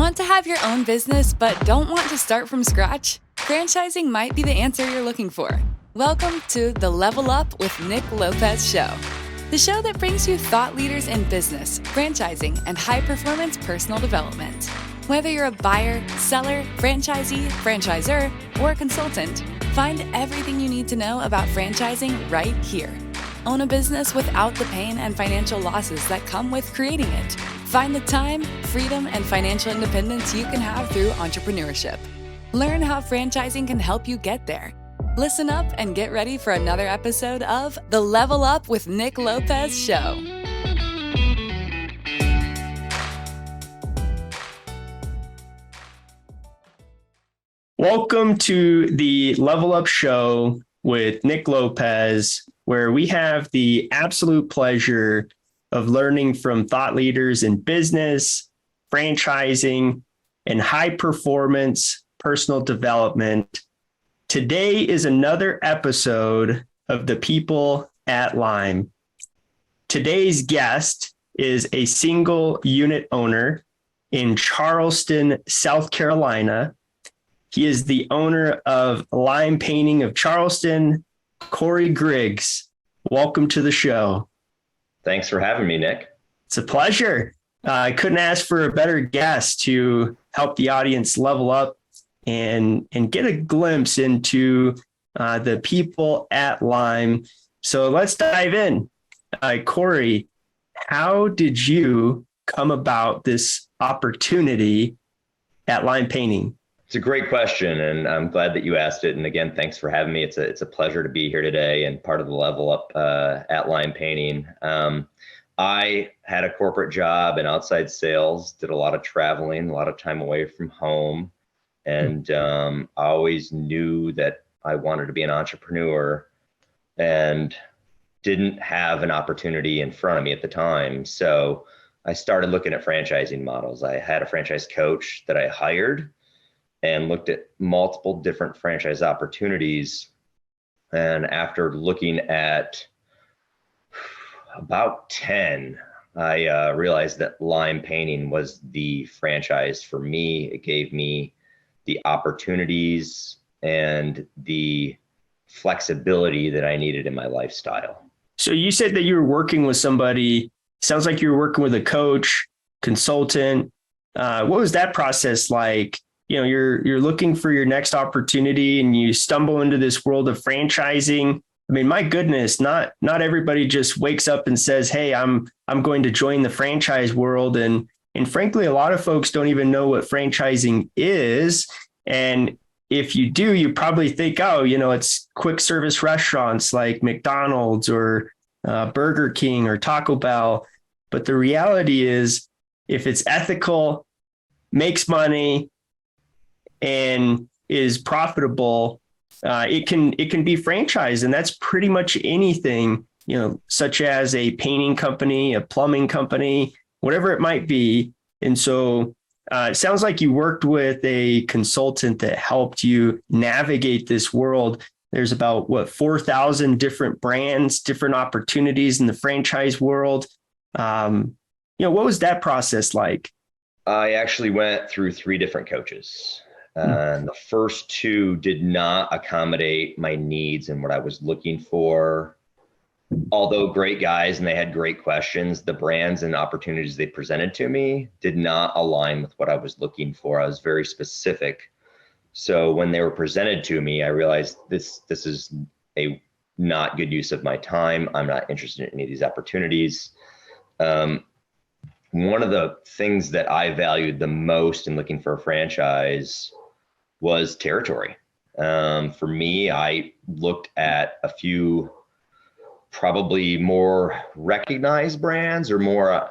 Want to have your own business but don't want to start from scratch? Franchising might be the answer you're looking for. Welcome to the Level Up with Nick Lopez show. The show that brings you thought leaders in business, franchising, and high-performance personal development. Whether you're a buyer, seller, franchisee, franchisor, or a consultant, find everything you need to know about franchising right here. Own a business without the pain and financial losses that come with creating it. Find the time, freedom, and financial independence you can have through entrepreneurship. Learn how franchising can help you get there. Listen up and get ready for another episode of the Level Up with Nick Lopez show. Welcome to the Level Up show with Nick Lopez, where we have the absolute pleasure of learning from thought leaders in business, franchising, and high performance personal development. Today is another episode of The People at LIME. Today's guest is a single unit owner in Charleston, South Carolina. He is the owner of LIME Painting of Charleston, Cory Griggs. Welcome to the show. Thanks for having me, Nick. It's a pleasure. I couldn't ask for a better guest to help the audience level up and get a glimpse into the people at LIME. So let's dive in. Cory, how did you come about this opportunity at LIME Painting? It's a great question, and I'm glad that you asked it. And again, thanks for having me. It's a pleasure to be here today and part of the Level Up at LIME Painting. I had a corporate job in outside sales, did a lot of traveling, a lot of time away from home, and I always knew that I wanted to be an entrepreneur and didn't have an opportunity in front of me at the time. So I started looking at franchising models. I had a franchise coach that I hired and looked at multiple different franchise opportunities. And after looking at about 10, I realized that LIME Painting was the franchise for me. It gave me the opportunities and the flexibility that I needed in my lifestyle. So you said that you were working with somebody. Sounds like you were working with a coach, consultant. What was that process like? You know, you're looking for your next opportunity and you stumble into this world of franchising. I mean, my goodness, not everybody just wakes up and says, hey, I'm going to join the franchise world. And frankly, a lot of folks don't even know what franchising is. And if you do, you probably think, oh, it's quick service restaurants like McDonald's or Burger King or Taco Bell. But the reality is, if it's ethical, makes money, and is profitable, it can be franchised. And that's pretty much anything, such as a painting company, a plumbing company, whatever it might be. And so it sounds like you worked with a consultant that helped you navigate this world. There's about 4,000 different brands, different opportunities in the franchise world. What was that process like? I actually went through 3 different coaches. And the first 2 did not accommodate my needs and what I was looking for. Although great guys and they had great questions, the brands and opportunities they presented to me did not align with what I was looking for. I was very specific. So when they were presented to me, I realized this is a not good use of my time. I'm not interested in any of these opportunities. One of the things that I valued the most in looking for a franchise was territory. For me, I looked at a few probably more recognized brands or more,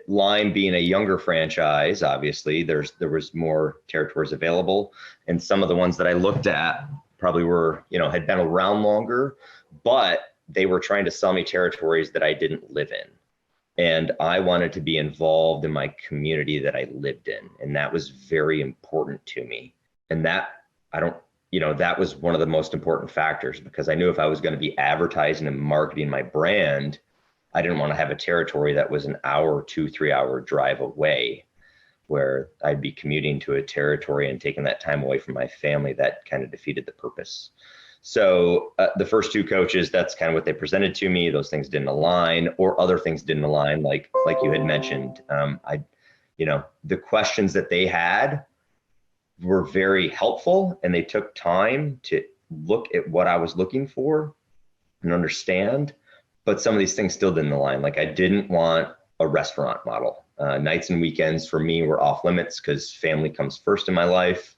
LIME being a younger franchise, obviously there was more territories available. And some of the ones that I looked at probably were, had been around longer, but they were trying to sell me territories that I didn't live in. And I wanted to be involved in my community that I lived in. And that was very important to me. And that that was one of the most important factors, because I knew if I was going to be advertising and marketing my brand, I didn't want to have a territory that was an hour, 2-3 hour drive away. where I'd be commuting to a territory and taking that time away from my family. That kind of defeated the purpose. So the first two coaches, that's kind of what they presented to me. Those things didn't align, or other things didn't align, like you had mentioned. The questions that they had were very helpful, and they took time to look at what I was looking for and understand. But some of these things still didn't align. Like, I didn't want a restaurant model. Nights and weekends for me were off limits because family comes first in my life.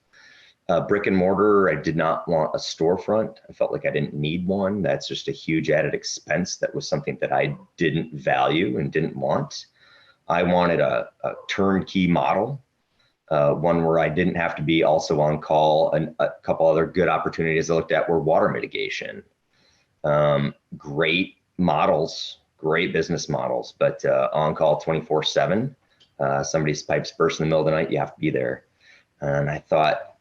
Brick and mortar, I did not want a storefront. I felt like I didn't need one. That's just a huge added expense. That was something that I didn't value and didn't want. I wanted a turnkey model, one where I didn't have to be also on call. And a couple other good opportunities I looked at were water mitigation. Great models, great business models, but on call 24/7. Somebody's pipes burst in the middle of the night, you have to be there. And I thought,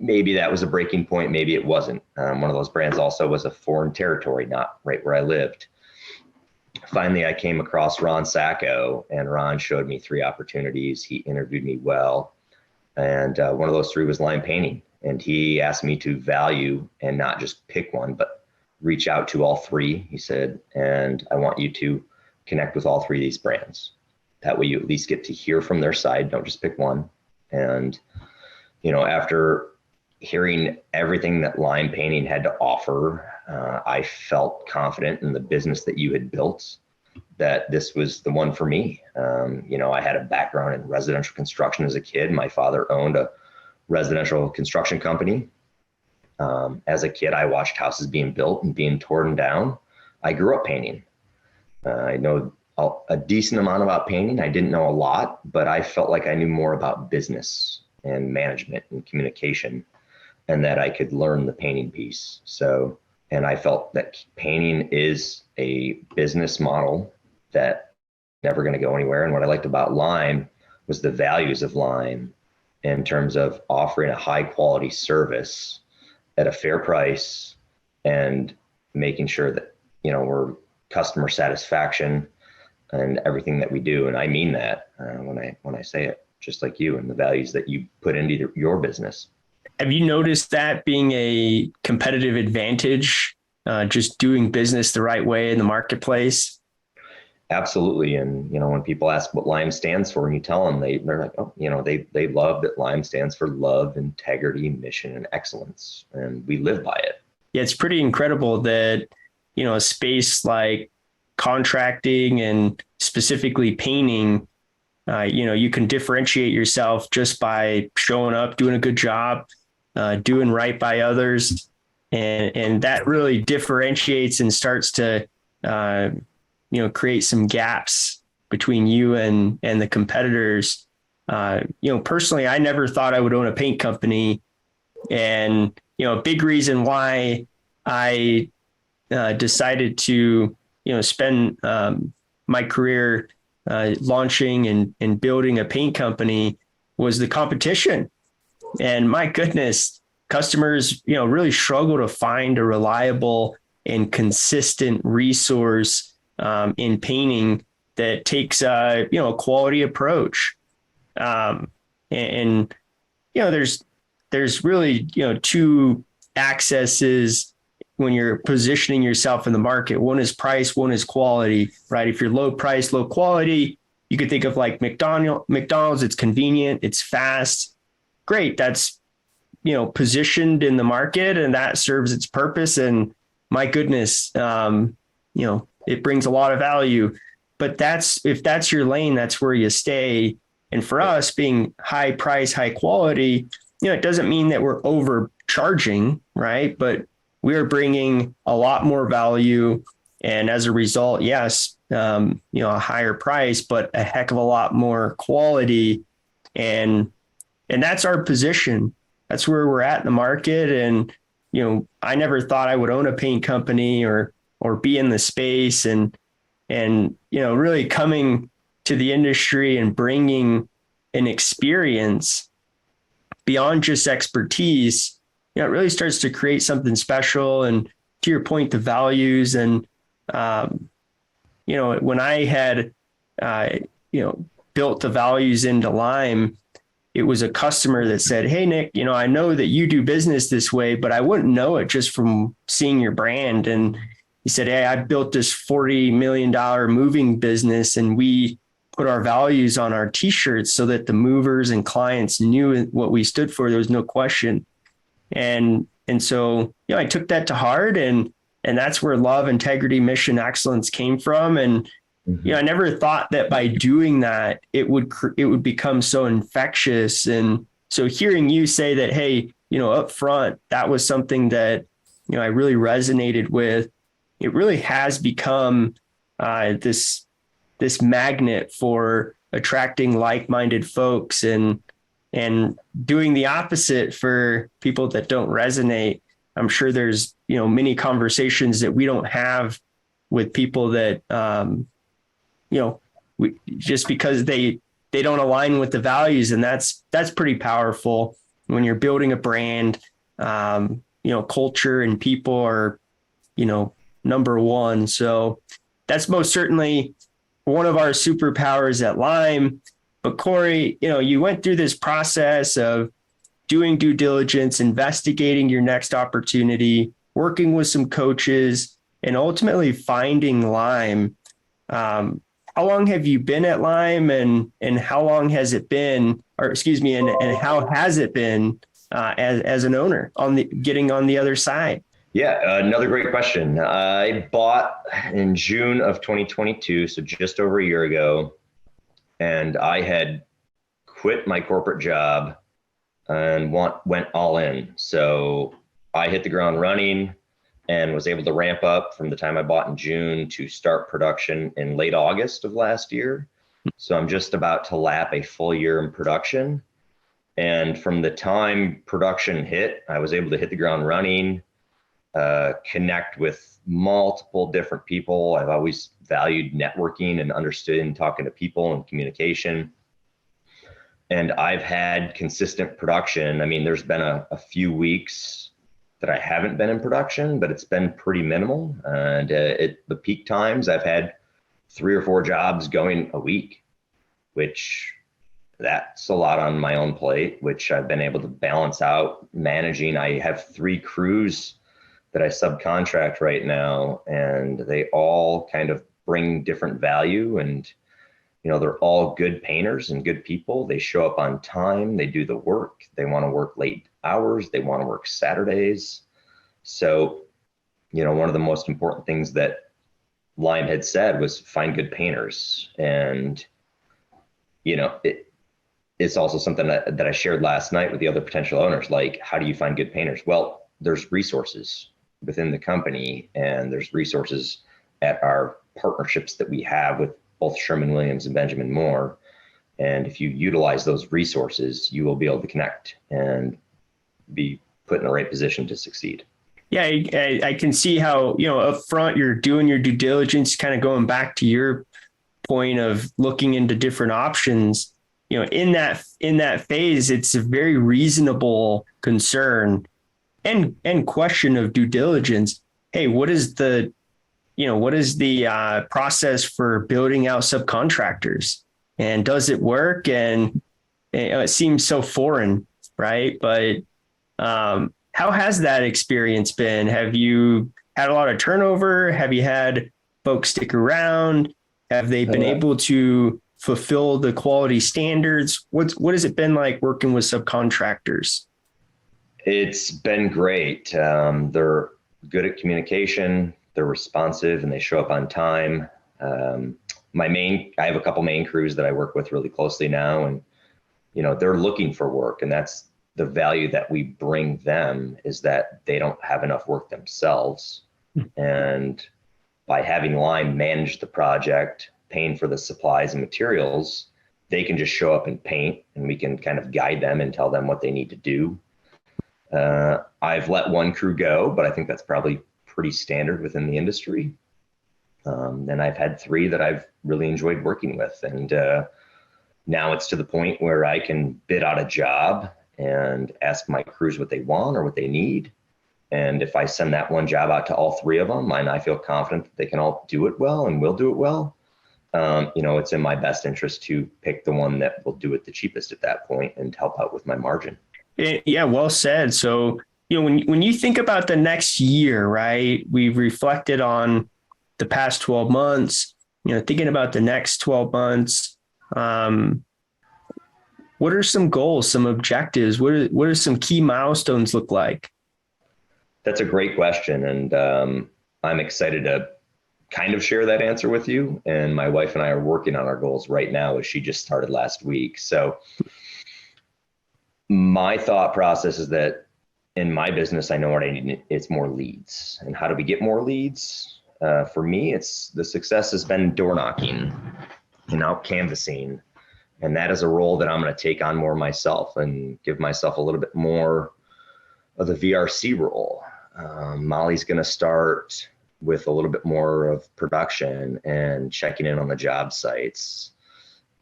maybe that was a breaking point. Maybe it wasn't. One of those brands also was a foreign territory, not right where I lived. Finally, I came across Ron Sacco, and Ron showed me 3 opportunities. He interviewed me well. And one of those 3 was LIME Painting. And he asked me to value and not just pick one, but reach out to all 3, he said, and I want you to connect with all 3 of these brands. That way you at least get to hear from their side. Don't just pick one. And, after hearing everything that LIME Painting had to offer, I felt confident in the business that you had built, that this was the one for me. I had a background in residential construction as a kid. My father owned a residential construction company. As a kid, I watched houses being built and being torn down. I grew up painting. I know a decent amount about painting. I didn't know a lot, but I felt like I knew more about business and management and communication, and that I could learn the painting piece. So, and I felt that painting is a business model that never going to go anywhere. And what I liked about LIME was the values of LIME in terms of offering a high quality service at a fair price and making sure that, we're customer satisfaction and everything that we do. And I mean that when I say it, just like you, and the values that you put into your business. Have you noticed that being a competitive advantage, just doing business the right way in the marketplace? Absolutely. And, when people ask what LIME stands for, and you tell them, they're like, oh, they love that LIME stands for love, integrity, mission, and excellence. And we live by it. Yeah, it's pretty incredible that, a space like contracting and specifically painting, you can differentiate yourself just by showing up, doing a good job, doing right by others. And that really differentiates and starts to, create some gaps between you and the competitors. Personally, I never thought I would own a paint company. And, a big reason why I decided to, spend my career launching and building a paint company was the competition. And my goodness, customers, really struggle to find a reliable and consistent resource in painting that takes a quality approach. There's really, 2 accesses when you're positioning yourself in the market. One is price, one is quality, right? If you're low price, low quality, you could think of like McDonald's. It's convenient, it's fast. Great. That's, positioned in the market, and that serves its purpose. And my goodness, it brings a lot of value. But if that's your lane, that's where you stay. And for us, being high price, high quality, it doesn't mean that we're overcharging, right? But we are bringing a lot more value. And as a result, yes, a higher price, but a heck of a lot more quality. And that's our position. That's where we're at in the market. And, I never thought I would own a paint company or be in the space, and really coming to the industry and bringing an experience beyond just expertise, it really starts to create something special. And to your point, the values and, when I had, built the values into LIME, it was a customer that said, "Hey, Nick, I know that you do business this way, but I wouldn't know it just from seeing your brand." And he said, "Hey, I built this $40 million moving business, and we put our values on our t-shirts so that the movers and clients knew what we stood for. There was no question." And so, I took that to heart, and that's where love, integrity, mission, excellence came from. And, I never thought that by doing that, it would become so infectious. And so hearing you say that, hey, up front, that was something that, I really resonated with. It really has become this magnet for attracting like-minded folks and doing the opposite for people that don't resonate. I'm sure there's, many conversations that we don't have with people that, just because they don't align with the values. And that's pretty powerful when you're building a brand. Culture and people are, number one. So that's most certainly one of our superpowers at LIME. But Cory, you went through this process of doing due diligence, investigating your next opportunity, working with some coaches, and ultimately finding LIME. How long have you been at LIME, and how long has it been, and how has it been as an owner getting on the other side? Yeah, another great question. I bought in June of 2022, so just over a year ago, and I had quit my corporate job and went all in. So I hit the ground running and was able to ramp up from the time I bought in June to start production in late August of last year. So I'm just about to lap a full year in production. And from the time production hit, I was able to hit the ground running, connect with multiple different people. I've always valued networking and understood and talking to people and communication. And I've had consistent production. I mean, there's been a few weeks that I haven't been in production, but it's been pretty minimal. And at the peak times, I've had 3 or 4 jobs going a week, which that's a lot on my own plate, which I've been able to balance out managing. I have 3 crews that I subcontract right now, and they all kind of bring different value. And, they're all good painters and good people. They show up on time. They do the work. They want to work late hours. They want to work Saturdays. So, one of the most important things that LIME had said was find good painters. And, it's also something that I shared last night with the other potential owners. Like, how do you find good painters? Well, there's resources within the company, and there's resources at our partnerships that we have with both Sherwin-Williams and Benjamin Moore. And if you utilize those resources, you will be able to connect and be put in the right position to succeed. Yeah, I can see how, up front, you're doing your due diligence, kind of going back to your point of looking into different options. In that phase, it's a very reasonable concern and question of due diligence. Hey, what is the process for building out subcontractors, and does it work? And it seems so foreign, right? But how has that experience been? Have you had a lot of turnover? Have you had folks stick around? Have they been able to fulfill the quality standards? What has it been like working with subcontractors? It's been great. They're good at communication. They're responsive, and they show up on time. I have a couple main crews that I work with really closely now, and they're looking for work, and that's the value that we bring them, is that they don't have enough work themselves. And by having LIME manage the project, paying for the supplies and materials, they can just show up and paint, and we can kind of guide them and tell them what they need to do. I've let 1 crew go, but I think that's probably pretty standard within the industry. And I've had 3 that I've really enjoyed working with. And now it's to the point where I can bid out a job and ask my crews what they want or what they need. And if I send that one job out to all 3 of them, and I feel confident that they can all do it well and will do it well, it's in my best interest to pick the one that will do it the cheapest at that point and help out with my margin. Yeah, well said. So, when you think about the next year, right, we've reflected on the past 12 months, thinking about the next 12 months, what are some goals, some objectives? What are some key milestones look like? That's a great question. And I'm excited to kind of share that answer with you. And my wife and I are working on our goals right now, as she just started last week. So my thought process is that in my business, I know what I need. It's more leads. And how do we get more leads? For me, it's the success has been door knocking and out canvassing. And that is a role that I'm going to take on more myself and give myself a little bit more of the VRC role. Molly's going to start with a little bit more of production and checking in on the job sites.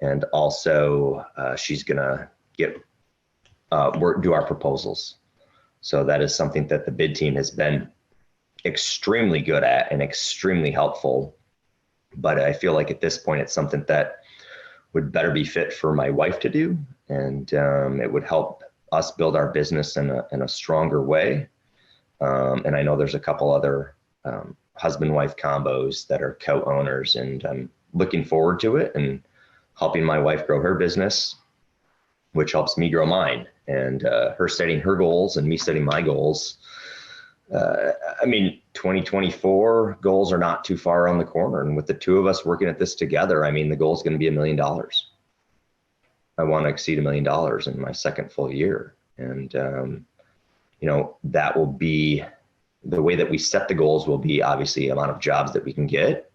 And also she's going to do our proposals. So that is something that the bid team has been extremely good at and extremely helpful. But I feel like at this point, it's something that would better be fit for my wife to do. And it would help us build our business in a stronger way. And I know there's a couple other husband-wife combos that are co-owners, and I'm looking forward to it and helping my wife grow her business, which helps me grow mine, and her setting her goals and me setting my goals. 2024 goals are not too far around the corner. And with the two of us working at this together, the goal is going to be $1 million. I want to exceed $1 million in my second full year. And, that will be the way that we set the goals will be obviously amount of jobs that we can get,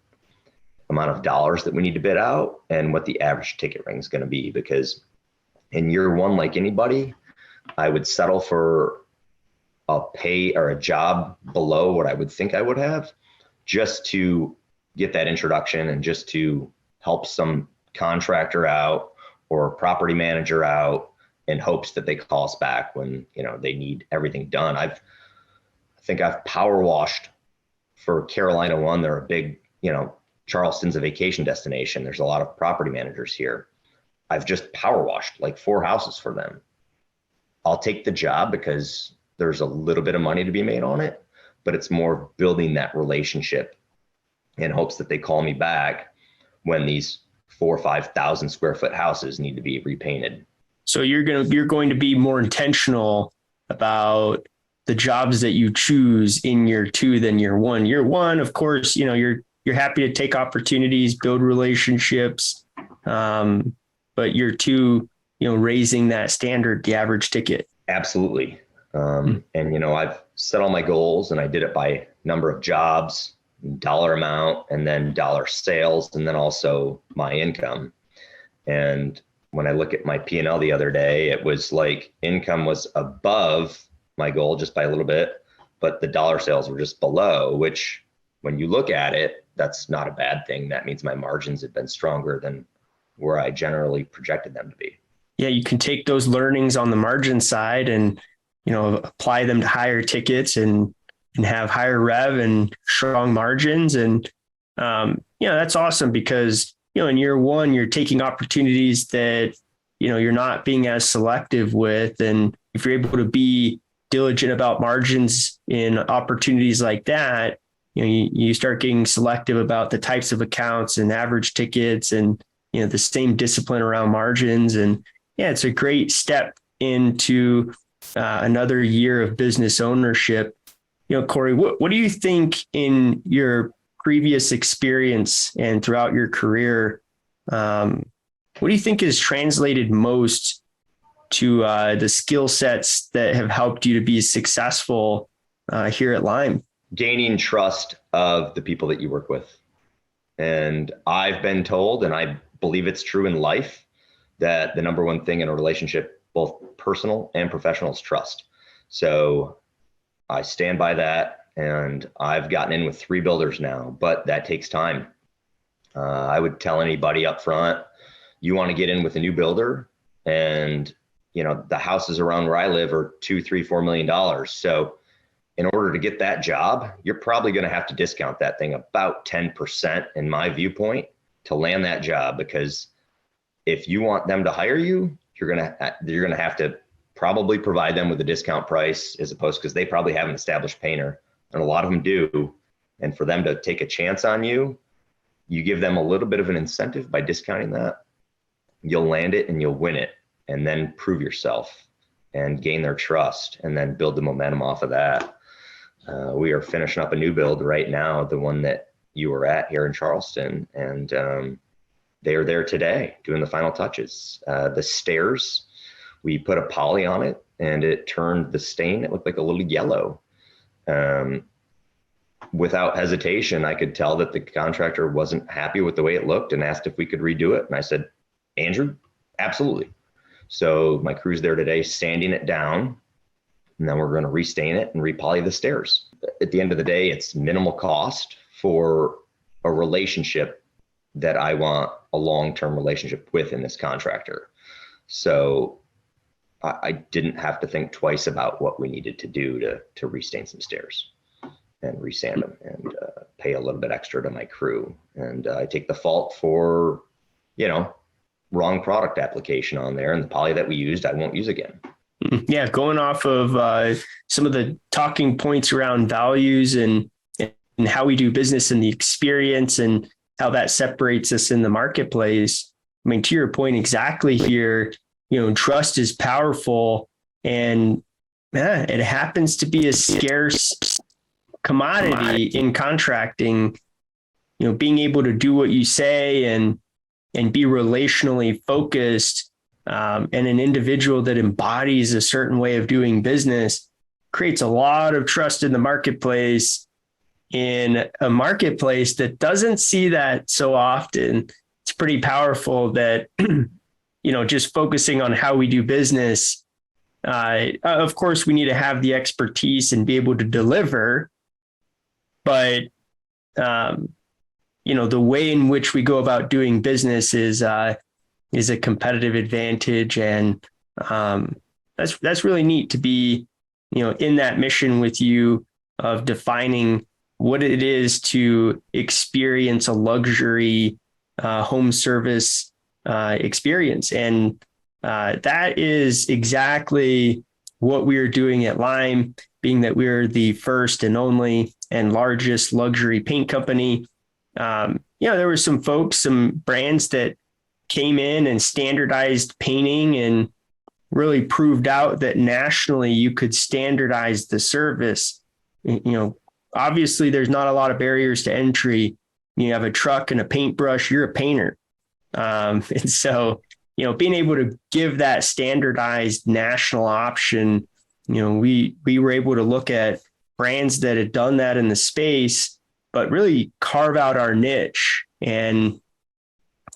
amount of dollars that we need to bid out, and what the average ticket ring is going to be. Because in year one, like anybody, I would settle for a pay or a job below what I would think I would have, just to get that introduction and just to help some contractor out or property manager out in hopes that they call us back when, they need everything done. I think I've power washed for Carolina One. They're a big, Charleston's a vacation destination. There's a lot of property managers here. I've just power washed like 4 houses for them. I'll take the job because there's a little bit of money to be made on it, but it's more building that relationship in hopes that they call me back when these 4,000 or 5,000 square foot houses need to be repainted. So you're going to be more intentional about the jobs that you choose in year 2 than year 1. Year 1, of course, you're happy to take opportunities, build relationships, but year 2, raising that standard, the average ticket. Absolutely. And, I've set all my goals, and I did it by number of jobs, dollar amount, and then dollar sales, and then also my income. And when I look at my P&L the other day, it was like income was above my goal just by a little bit, but the dollar sales were just below, which when you look at it, that's not a bad thing. That means my margins have been stronger than where I generally projected them to be. Yeah, you can take those learnings on the margin side and apply them to higher tickets and have higher rev and strong margins. And, that's awesome because, in year 1, you're taking opportunities that, you're not being as selective with. And if you're able to be diligent about margins in opportunities like that, you start getting selective about the types of accounts and average tickets and, the same discipline around margins. And yeah, it's a great step into another year of business ownership. Cory, what do you think in your previous experience and throughout your career, what do you think has translated most to the skill sets that have helped you to be successful here at LIME? Gaining trust of the people that you work with. And I've been told, and I believe it's true in life, that the number one thing in a relationship, both personal and professional, is trust. So I stand by that, and I've gotten in with 3 builders now, but that takes time. I would tell anybody up front, you want to get in with a new builder, and the houses around where I live are $2, $3, $4 million. So in order to get that job, you're probably going to have to discount that thing about 10% in my viewpoint to land that job, because if you want them to hire you, you're gonna have to probably provide them with a discount price, as opposed, because they probably have an established painter, and a lot of them do. And for them to take a chance on you, you give them a little bit of an incentive by discounting that. You'll land it and you'll win it, and then prove yourself and gain their trust, and then build the momentum off of that. We are finishing up a new build right now, the one that you were at here in Charleston, and they are there today doing the final touches. The stairs, we put a poly on it, and it turned the stain. It looked like a little yellow. Without hesitation, I could tell that the contractor wasn't happy with the way it looked and asked if we could redo it. And I said, Andrew, absolutely. So my crew's there today sanding it down, and then we're going to restain it and repoly the stairs. At the end of the day, it's minimal cost for a relationship that I want a long-term relationship with in this contractor. So I didn't have to think twice about what we needed to do to restain some stairs and resand them, and pay a little bit extra to my crew. And I take the fault for, wrong product application on there, and the poly that we used, I won't use again. Yeah. Going off of some of the talking points around values and how we do business and the experience and how that separates us in the marketplace. I mean, to your point exactly here, trust is powerful, and it happens to be a scarce commodity in contracting. Being able to do what you say and be relationally focused, and an individual that embodies a certain way of doing business creates a lot of trust in the marketplace, in a marketplace that doesn't see that so often. It's pretty powerful that, just focusing on how we do business. Of course, we need to have the expertise and be able to deliver, but, the way in which we go about doing business is a competitive advantage. And that's really neat to be, in that mission with you of defining what it is to experience a luxury home service experience. And that is exactly what we are doing at LIME, being that we're the first and only and largest luxury paint company. There were some folks, some brands that came in and standardized painting and really proved out that nationally you could standardize the service. Obviously there's not a lot of barriers to entry. You have a truck and a paintbrush, you're a painter. And so, being able to give that standardized national option, we were able to look at brands that had done that in the space, but really carve out our niche. And,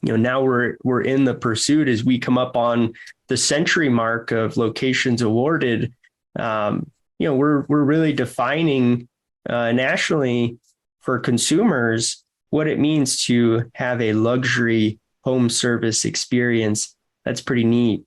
now we're in the pursuit as we come up on the century mark of locations awarded. We're really defining nationally for consumers what it means to have a luxury home service experience. That's pretty neat.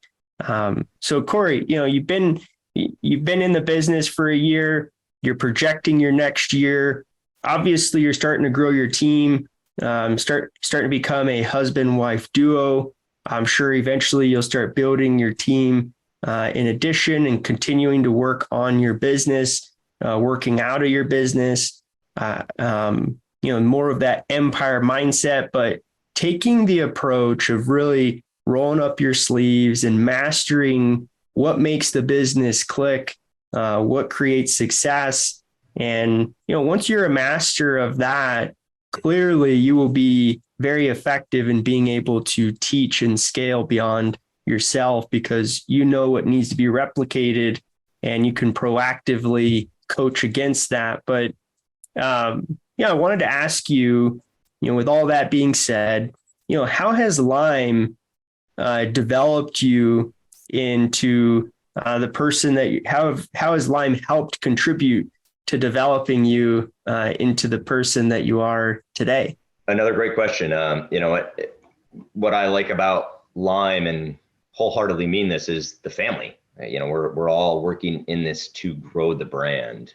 So Cory, you've been in the business for a year. You're projecting your next year. Obviously, you're starting to grow your team, starting to become a husband-wife duo. I'm sure eventually you'll start building your team in addition and continuing to work on your business, working out of your business, more of that empire mindset, but taking the approach of really rolling up your sleeves and mastering what makes the business click, what creates success. And, once you're a master of that, clearly you will be very effective in being able to teach and scale beyond yourself, because you know what needs to be replicated and you can proactively coach against that. But, I wanted to ask you, with all that being said, how has LIME developed you into the person that how has LIME helped contribute to developing you into the person that you are today? Another great question. What I like about LIME, and wholeheartedly mean this, is the family. We're all working in this to grow the brand.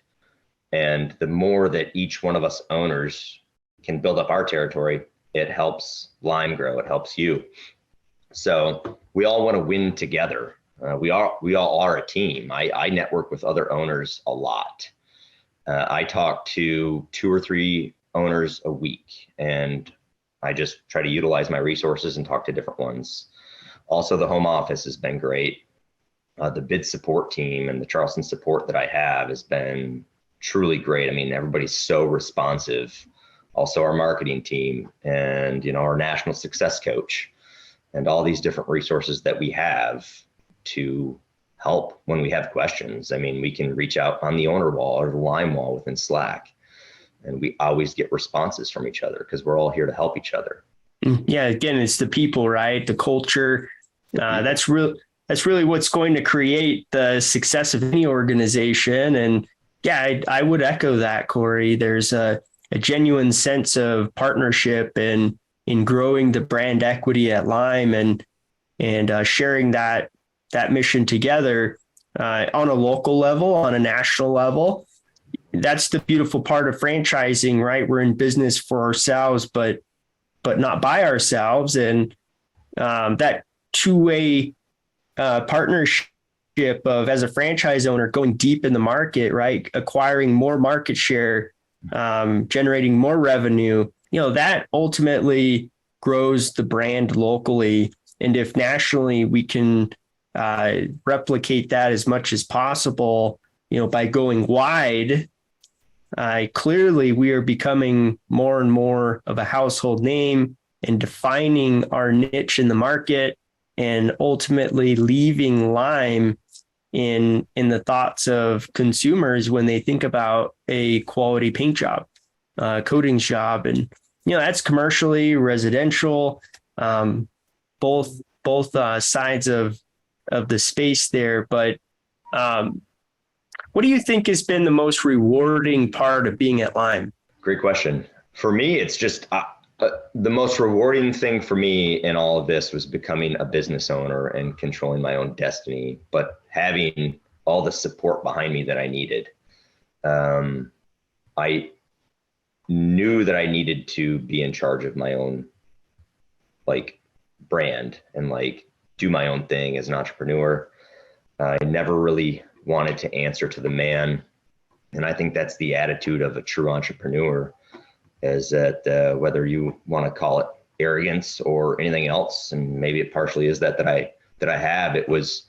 And the more that each one of us owners can build up our territory, it helps Lime grow. It helps you. So we all want to win together. We all are a team. I network with other owners a lot. I talk to 2 or 3 owners a week, and I just try to utilize my resources and talk to different ones. Also, the home office has been great. The bid support team and the Charleston support that I have has been truly great. I mean, everybody's so responsive. Also, our marketing team and, our national success coach and all these different resources that we have to help when we have questions. I mean, we can reach out on the owner wall or the Lime wall within Slack, and we always get responses from each other because we're all here to help each other. Yeah, again, it's the people, right? The culture. That's really what's going to create the success of any organization. And yeah, I would echo that, Cory. There's a genuine sense of partnership and in growing the brand equity at Lime and sharing that mission together on a local level, on a national level. That's the beautiful part of franchising, right? We're in business for ourselves, but not by ourselves. And that two-way partnership of, as a franchise owner, going deep in the market, right? Acquiring more market share, generating more revenue, that ultimately grows the brand locally. And if nationally we can replicate that as much as possible, by going wide, clearly we are becoming more and more of a household name and defining our niche in the market, and ultimately leaving Lime in the thoughts of consumers when they think about a quality paint job, coatings job. And, that's commercially, residential, both sides of the space there. But what do you think has been the most rewarding part of being at Lime? Great question. For me, it's just the most rewarding thing for me in all of this was becoming a business owner and controlling my own destiny, but having all the support behind me that I needed. I knew that I needed to be in charge of my own brand and do my own thing as an entrepreneur. I never really wanted to answer to the man. And I think that's the attitude of a true entrepreneur, is that whether you want to call it arrogance or anything else, and maybe it partially is that I have, it was,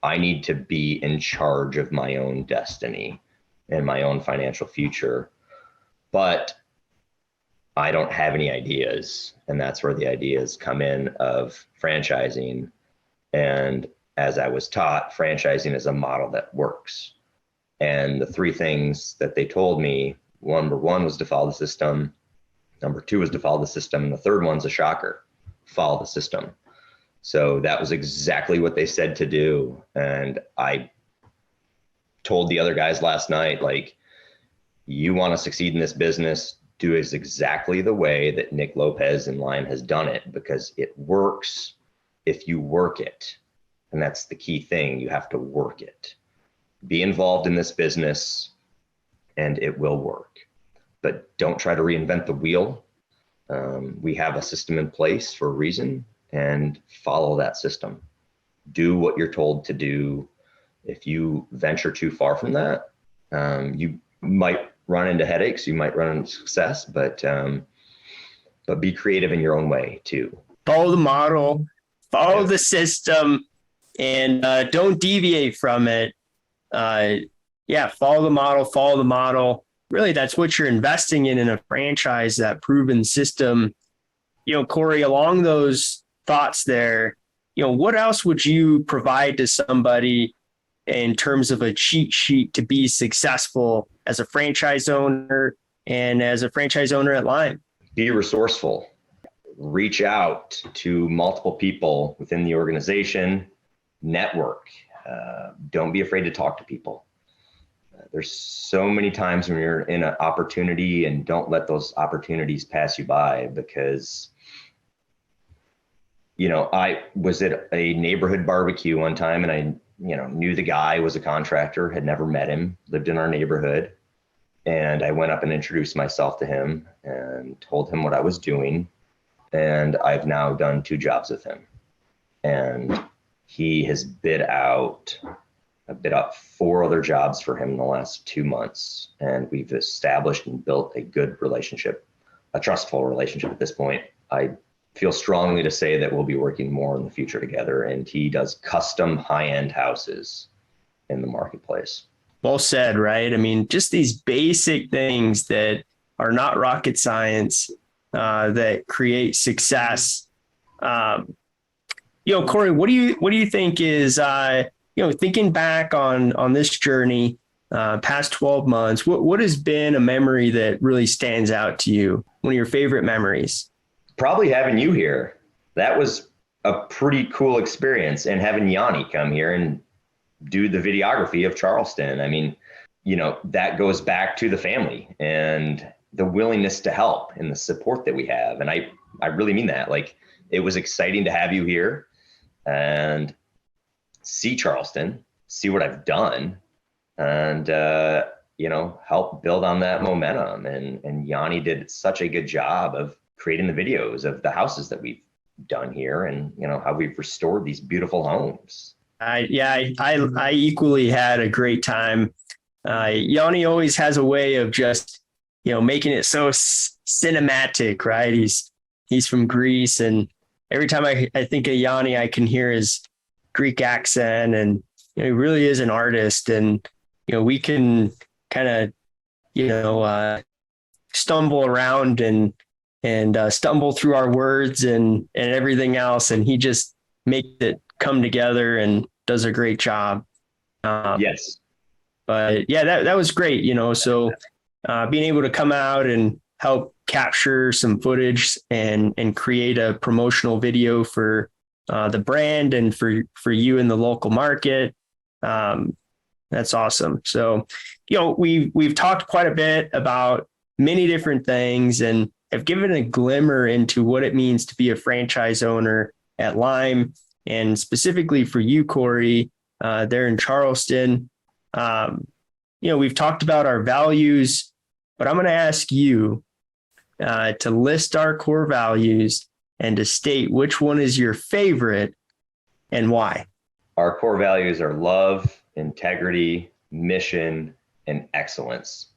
I need to be in charge of my own destiny and my own financial future. But I don't have any ideas. And that's where the ideas come in of franchising. And as I was taught, franchising is a model that works. And the 3 things that they told me, number 1 was to follow the system. Number 2 was to follow the system. And the 3rd one's a shocker: follow the system. So that was exactly what they said to do. And I told the other guys last night, you want to succeed in this business, do it exactly the way that Nick Lopez and Lime has done it, because it works if you work it. And that's the key thing. You have to work it. Be involved in this business and it will work. But don't try to reinvent the wheel. We have a system in place for a reason, and follow that system. Do what you're told to do. If you venture too far from that, you might run into headaches, you might run into success, but be creative in your own way too. Follow the model, follow the system, and don't deviate from it. Follow the model. Really, that's what you're investing in a franchise, that proven system. Cory, along those thoughts there, what else would you provide to somebody in terms of a cheat sheet to be successful as a franchise owner and as a franchise owner at Lime? Be resourceful. Reach out to multiple people within the organization. Network. Don't be afraid to talk to people. There's so many times when you're in an opportunity, and don't let those opportunities pass you by, because I was at a neighborhood barbecue one time, and I knew the guy was a contractor, had never met him, lived in our neighborhood. And I went up and introduced myself to him and told him what I was doing. and I've now done 2 jobs with him. And he has I bid out 4 other jobs for him in the last 2 months. And we've established and built a good relationship, a trustful relationship at this point. I feel strongly to say that we'll be working more in the future together. And he does custom high-end houses in the marketplace. Well said, right? I mean, just these basic things that are not rocket science that create success. Cory, what do you think is, thinking back on this journey, past 12 months, what has been a memory that really stands out to you? One of your favorite memories? Probably having you here. That was a pretty cool experience, and having Yanni come here and do the videography of Charleston. I mean, that goes back to the family and the willingness to help and the support that we have. And I really mean that. Like, it was exciting to have you here and see Charleston, see what I've done, and help build on that momentum. And Yanni did such a good job of creating the videos of the houses that we've done here, and how we've restored these beautiful homes. I equally had a great time. Yanni always has a way of just making it so cinematic, right? He's from Greece, and every time I think of Yanni, I can hear his Greek accent, and he really is an artist. And we can kind of stumble around and stumble through our words and everything else, and he just makes it come together and does a great job. Yes. But yeah, that was great. So being able to come out and help capture some footage and create a promotional video for the brand and for you in the local market. That's awesome. So, we've talked quite a bit about many different things and have given a glimmer into what it means to be a franchise owner at LIME, and specifically for you, Cory, there in Charleston. We've talked about our values, but I'm going to ask you to list our core values and to state which one is your favorite and why. Our core values are love, integrity, mission, and excellence.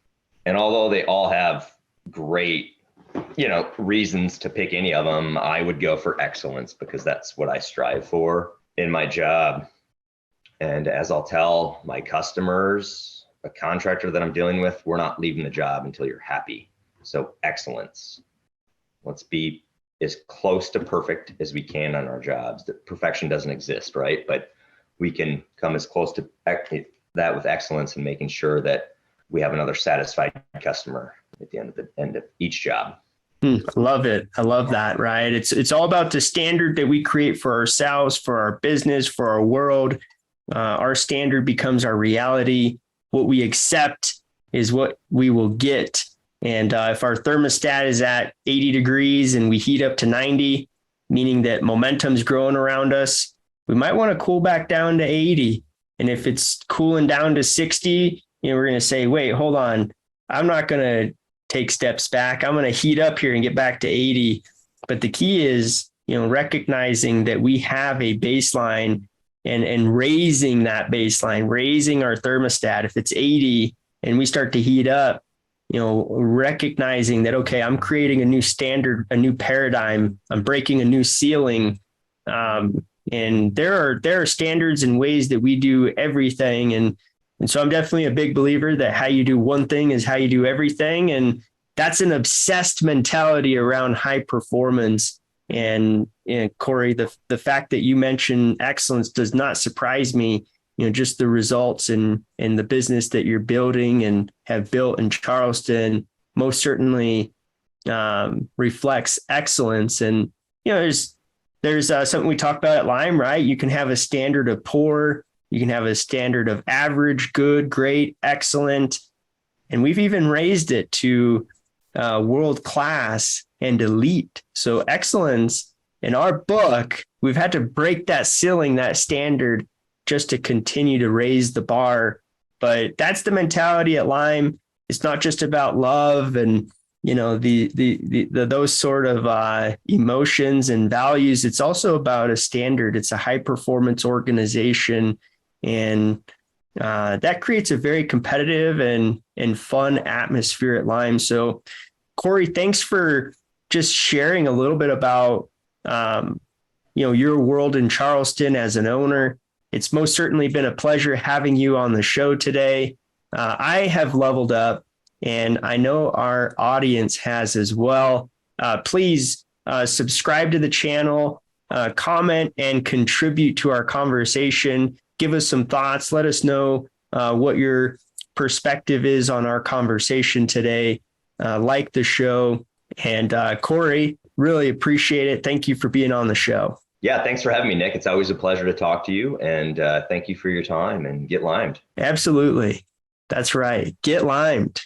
And although they all have great, reasons to pick any of them, I would go for excellence because that's what I strive for in my job. And as I'll tell my customers, a contractor that I'm dealing with, we're not leaving the job until you're happy. So excellence. Let's be as close to perfect as we can on our jobs. That perfection doesn't exist, right? But we can come as close to that with excellence and making sure that we have another satisfied customer at the end of each job. Love it. I love that, right? It's all about the standard that we create for ourselves, for our business, for our world. Our standard becomes our reality. What we accept is what we will get. And if our thermostat is at 80 degrees and we heat up to 90, meaning that momentum's growing around us, we might want to cool back down to 80. And if it's cooling down to 60, we're going to say, wait, hold on. I'm not going to take steps back. I'm going to heat up here and get back to 80. But the key is, recognizing that we have a baseline and raising that baseline, raising our thermostat. If it's 80 and we start to heat up, recognizing that, okay, I'm creating a new standard, a new paradigm. I'm breaking a new ceiling. And there are standards and ways that we do everything. And so I'm definitely a big believer that how you do one thing is how you do everything. And that's an obsessed mentality around high performance. And Cory, the fact that you mentioned excellence does not surprise me. Just the results in the business that you're building and have built in Charleston most certainly reflects excellence. And, there's something we talked about at LIME, right? You can have a standard of poor, you can have a standard of average, good, great, excellent. And we've even raised it to world-class and elite. So excellence in our book, we've had to break that ceiling, that standard, just to continue to raise the bar. But that's the mentality at LIME. It's not just about love and those sort of emotions and values. It's also about a standard. It's a high performance organization, and that creates a very competitive and fun atmosphere at Lime. So, Cory, thanks for just sharing a little bit about your world in Charleston as an owner. It's most certainly been a pleasure having you on the show today. I have leveled up, and I know our audience has as well. Please subscribe to the channel, comment, and contribute to our conversation. Give us some thoughts. Let us know what your perspective is on our conversation today. Like the show. And Cory, really appreciate it. Thank you for being on the show. Yeah, thanks for having me, Nick. It's always a pleasure to talk to you. And thank you for your time, and get limed. Absolutely. That's right. Get limed.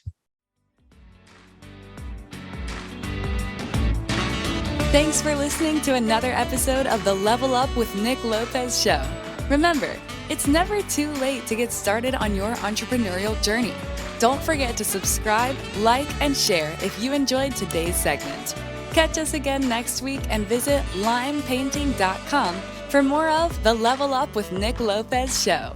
Thanks for listening to another episode of the Level Up with Nick Lopez show. Remember, it's never too late to get started on your entrepreneurial journey. Don't forget to subscribe, like, and share if you enjoyed today's segment. Catch us again next week and visit limepainting.com for more of the Level Up with Nick Lopez show.